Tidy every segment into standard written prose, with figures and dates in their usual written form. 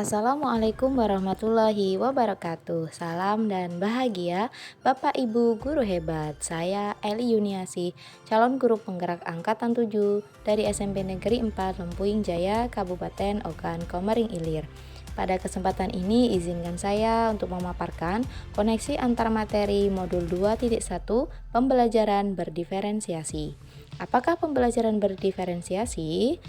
Assalamualaikum warahmatullahi wabarakatuh. Salam dan bahagia Bapak Ibu guru hebat. Saya Eli Yuniasi, calon guru penggerak angkatan 7 dari SMP Negeri 4 Lempuing Jaya, Kabupaten Ogan Komering Ilir. Pada kesempatan ini izinkan saya untuk memaparkan koneksi antar materi modul 2.1 pembelajaran berdiferensiasi. Apakah pembelajaran berdiferensiasi?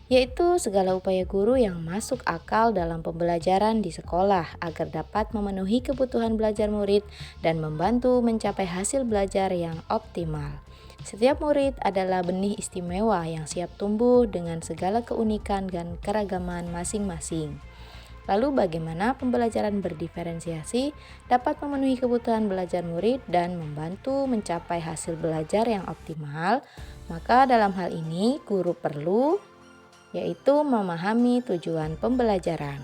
Yaitu segala upaya guru yang masuk akal dalam pembelajaran di sekolah agar dapat memenuhi kebutuhan belajar murid dan membantu mencapai hasil belajar yang optimal. Setiap murid adalah benih istimewa yang siap tumbuh dengan segala keunikan dan keragaman masing-masing. Lalu bagaimana pembelajaran berdiferensiasi dapat memenuhi kebutuhan belajar murid dan membantu mencapai hasil belajar yang optimal? Maka dalam hal ini guru perlu yaitu memahami tujuan pembelajaran,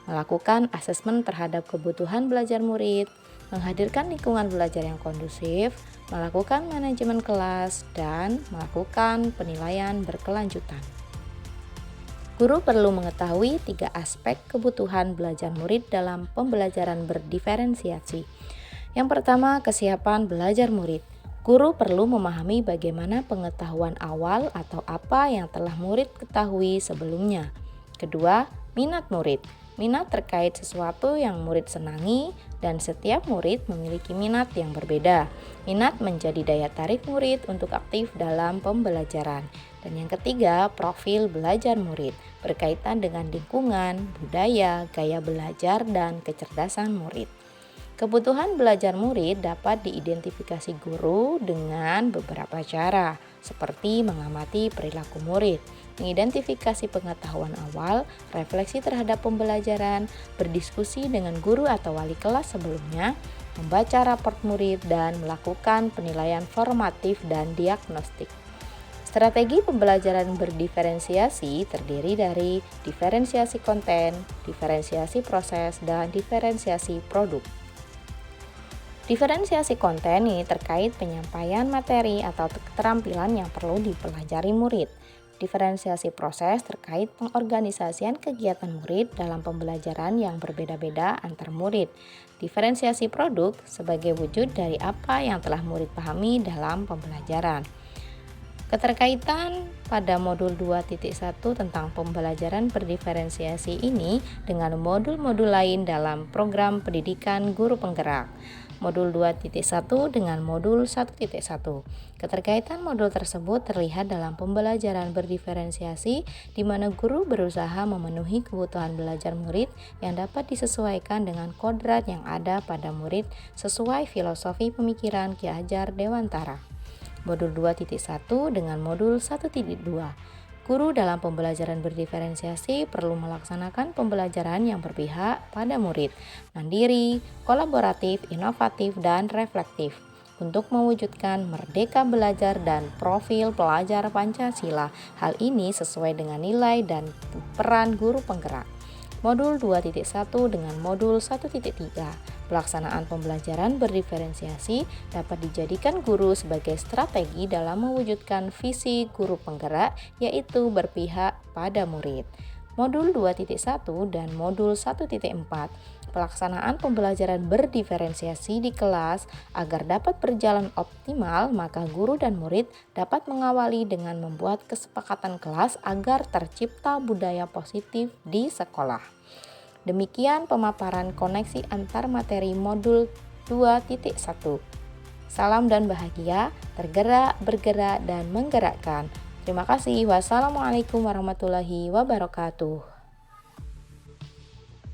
melakukan asesmen terhadap kebutuhan belajar murid, menghadirkan lingkungan belajar yang kondusif, melakukan manajemen kelas, dan melakukan penilaian berkelanjutan. Guru perlu mengetahui 3 aspek kebutuhan belajar murid dalam pembelajaran berdiferensiasi. Yang pertama, kesiapan belajar murid. Guru perlu memahami bagaimana pengetahuan awal atau apa yang telah murid ketahui sebelumnya. Kedua, minat murid. Minat terkait sesuatu yang murid senangi dan setiap murid memiliki minat yang berbeda. Minat menjadi daya tarik murid untuk aktif dalam pembelajaran. Dan yang ketiga, profil belajar murid berkaitan dengan lingkungan, budaya, gaya belajar, dan kecerdasan murid. Kebutuhan belajar murid dapat diidentifikasi guru dengan beberapa cara, seperti mengamati perilaku murid, mengidentifikasi pengetahuan awal, refleksi terhadap pembelajaran, berdiskusi dengan guru atau wali kelas sebelumnya, membaca raport murid, dan melakukan penilaian formatif dan diagnostik. Strategi pembelajaran berdiferensiasi terdiri dari diferensiasi konten, diferensiasi proses, dan diferensiasi produk. Diferensiasi konten ini terkait penyampaian materi atau keterampilan yang perlu dipelajari murid. Diferensiasi proses terkait pengorganisasian kegiatan murid dalam pembelajaran yang berbeda-beda antar murid. Diferensiasi produk sebagai wujud dari apa yang telah murid pahami dalam pembelajaran. Keterkaitan pada modul 2.1 tentang pembelajaran berdiferensiasi ini dengan modul-modul lain dalam program pendidikan guru penggerak. Modul 2.1 dengan modul 1.1. Keterkaitan modul tersebut terlihat dalam pembelajaran berdiferensiasi di mana guru berusaha memenuhi kebutuhan belajar murid yang dapat disesuaikan dengan kodrat yang ada pada murid sesuai filosofi pemikiran Ki Hajar Dewantara. Modul 2.1 dengan modul 1.2. Guru dalam pembelajaran berdiferensiasi perlu melaksanakan pembelajaran yang berpihak pada murid, mandiri, kolaboratif, inovatif, dan reflektif untuk mewujudkan merdeka belajar dan profil pelajar Pancasila. Hal ini sesuai dengan nilai dan peran guru penggerak. Modul 2.1 dengan modul 1.3. Pelaksanaan pembelajaran berdiferensiasi dapat dijadikan guru sebagai strategi dalam mewujudkan visi guru penggerak, yaitu berpihak pada murid. Modul 2.1 dan modul 1.4. Pelaksanaan pembelajaran berdiferensiasi di kelas agar dapat berjalan optimal, maka guru dan murid dapat mengawali dengan membuat kesepakatan kelas agar tercipta budaya positif di sekolah. Demikian pemaparan koneksi antar materi modul 2.1. Salam dan bahagia, tergerak, bergerak, dan menggerakkan. Terima kasih. Wassalamualaikum warahmatullahi wabarakatuh.